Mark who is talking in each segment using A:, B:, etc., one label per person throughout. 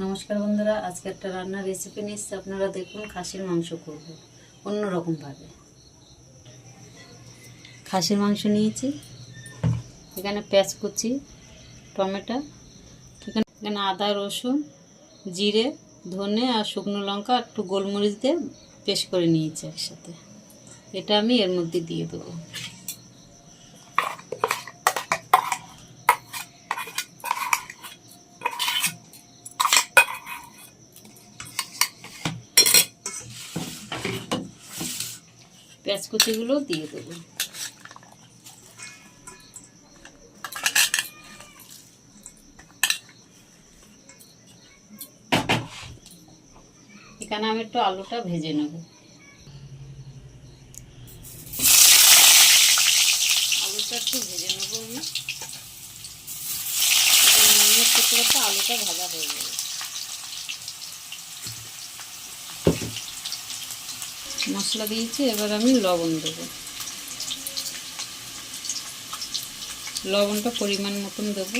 A: নমস্কার বন্ধুরা, আজকে একটা রান্নার রেসিপি নিচ্ছি। আপনারা দেখুন, খাসির মাংস করব অন্যরকমভাবে। খাসির মাংস নিয়েছি, এখানে পেঁয়াজ কুচি, টমেটো, এখানে আদা, রসুন, জিরে, ধনে আর শুকনো লঙ্কা, একটু গোলমরিচ দিয়ে পেস্ট করে নিয়েছি একসাথে। এটা আমি এর মধ্যে দিয়ে দেবো। পেঁয়াজ কুচিগুলো দিয়ে দেবো। এখানে আমি একটু আলুটা ভেজে নেব। আলুটা একটু ভেজে নেব আমি। এটা করতে করতে আলুটা ভাজা হয়ে যাবে। মশলা দিয়েছি, এবার আমি লবণ দেব। লবণটা পরিমাণ মতন দেব।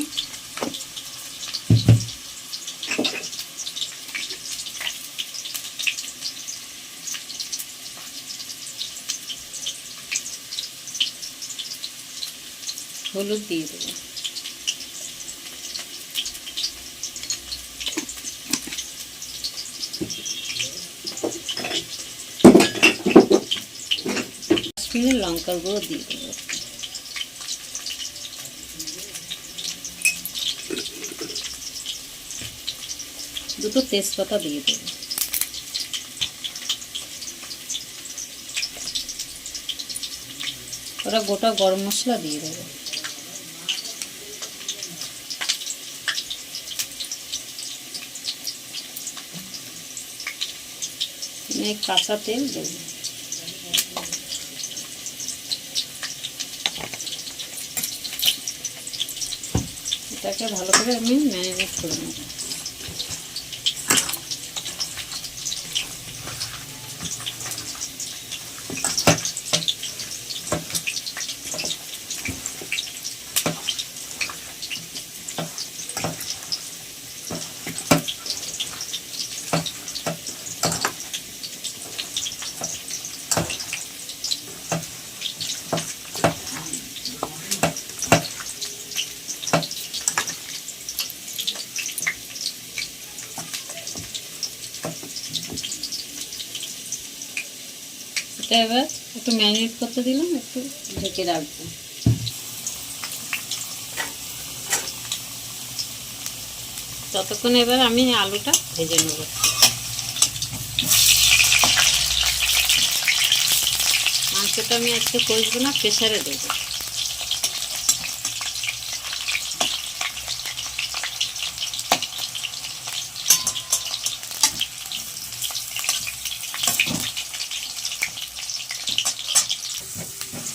A: হলুদ দিয়ে দেব। কাশ্মীরি লঙ্কার গুঁড়ো দিয়ে দেবো। দুটো তেজপাতা দিয়ে দেবো। ওরা গোটা গরম মশলা দিয়ে দেবো। কাঁচা তেল দেবো। এটাকে ভালো করে আমি ম্যারিনেট করে নেব। এটা এবার একটু ম্যারিনেট করতে দিলাম, একটু ঢেকে রাখবো। ততক্ষণ এবার আমি আলুটা ভেজে নেব। মাংসটা আমি আজকে কষবো না, প্রেসারে দেবো।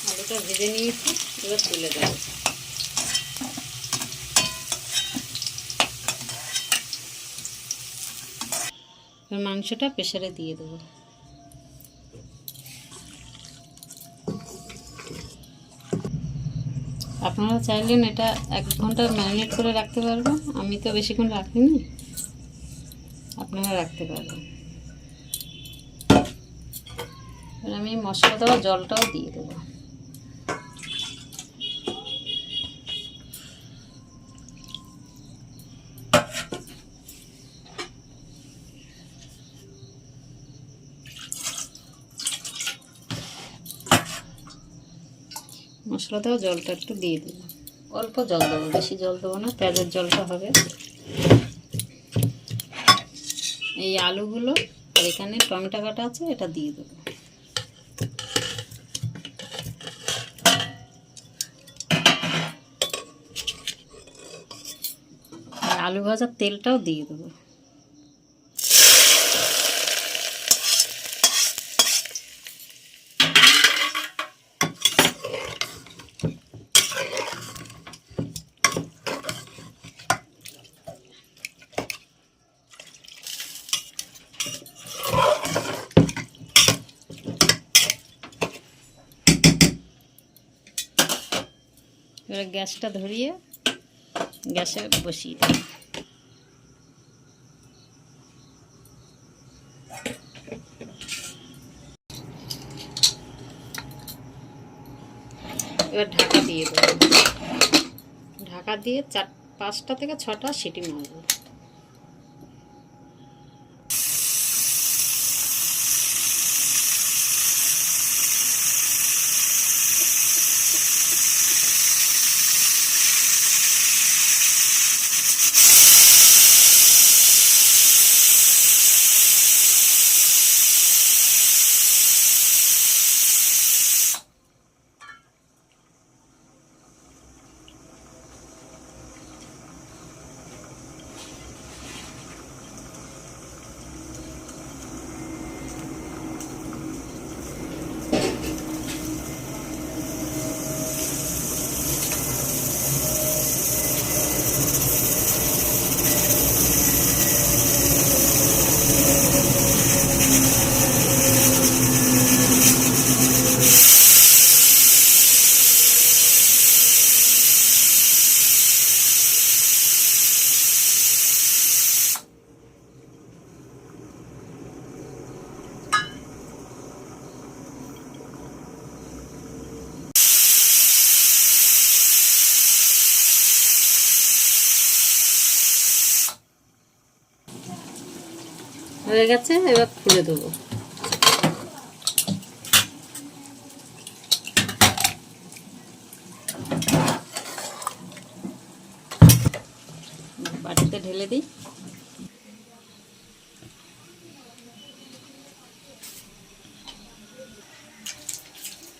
A: আলুটা ভেজে নিয়েছি, এবার তুলে দেবো। মাংসটা প্রেসারে দিয়ে দেবো। আপনারা চাইলেন এটা 1 ঘন্টা ম্যারিনেট করে রাখতে পারবেন, আমি তো বেশিক্ষণ রাখিনি, আপনারা রাখতে পারবেন। আমি মশলা দেওয়া জলটাও দিয়ে দেবো। মশলা দেওয়া জলটা একটু দিয়ে দেবো। অল্প জল দেবো, বেশি জল দেবো না, পেঁয়াজের জলটা হবে। এই আলুগুলো আর এখানে টমেটো কাটা আছে, এটা দিয়ে দেবো। আর আলু ভাজার তেলটাও দিয়ে দেবো। এবার গ্যাসটা ধরিয়ে গ্যাসে বসিয়ে দেব। এবার ঢাকা দিয়ে দেবো, ঢাকা দিয়ে 5টা থেকে 6টা সিটি মারবো। হয়ে গেছে, এবার খুলে দেবো। বাটিতে ঢেলে দিই।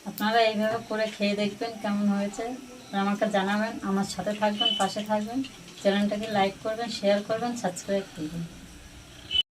A: আপনারা এইভাবে করে খেয়ে দেখবেন কেমন হয়েছে, আর আমাকে জানাবেন। আমার সাথে থাকবেন, পাশে থাকবেন, চ্যানেলটাকে লাইক করবেন, শেয়ার করবেন, সাবস্ক্রাইব করবেন।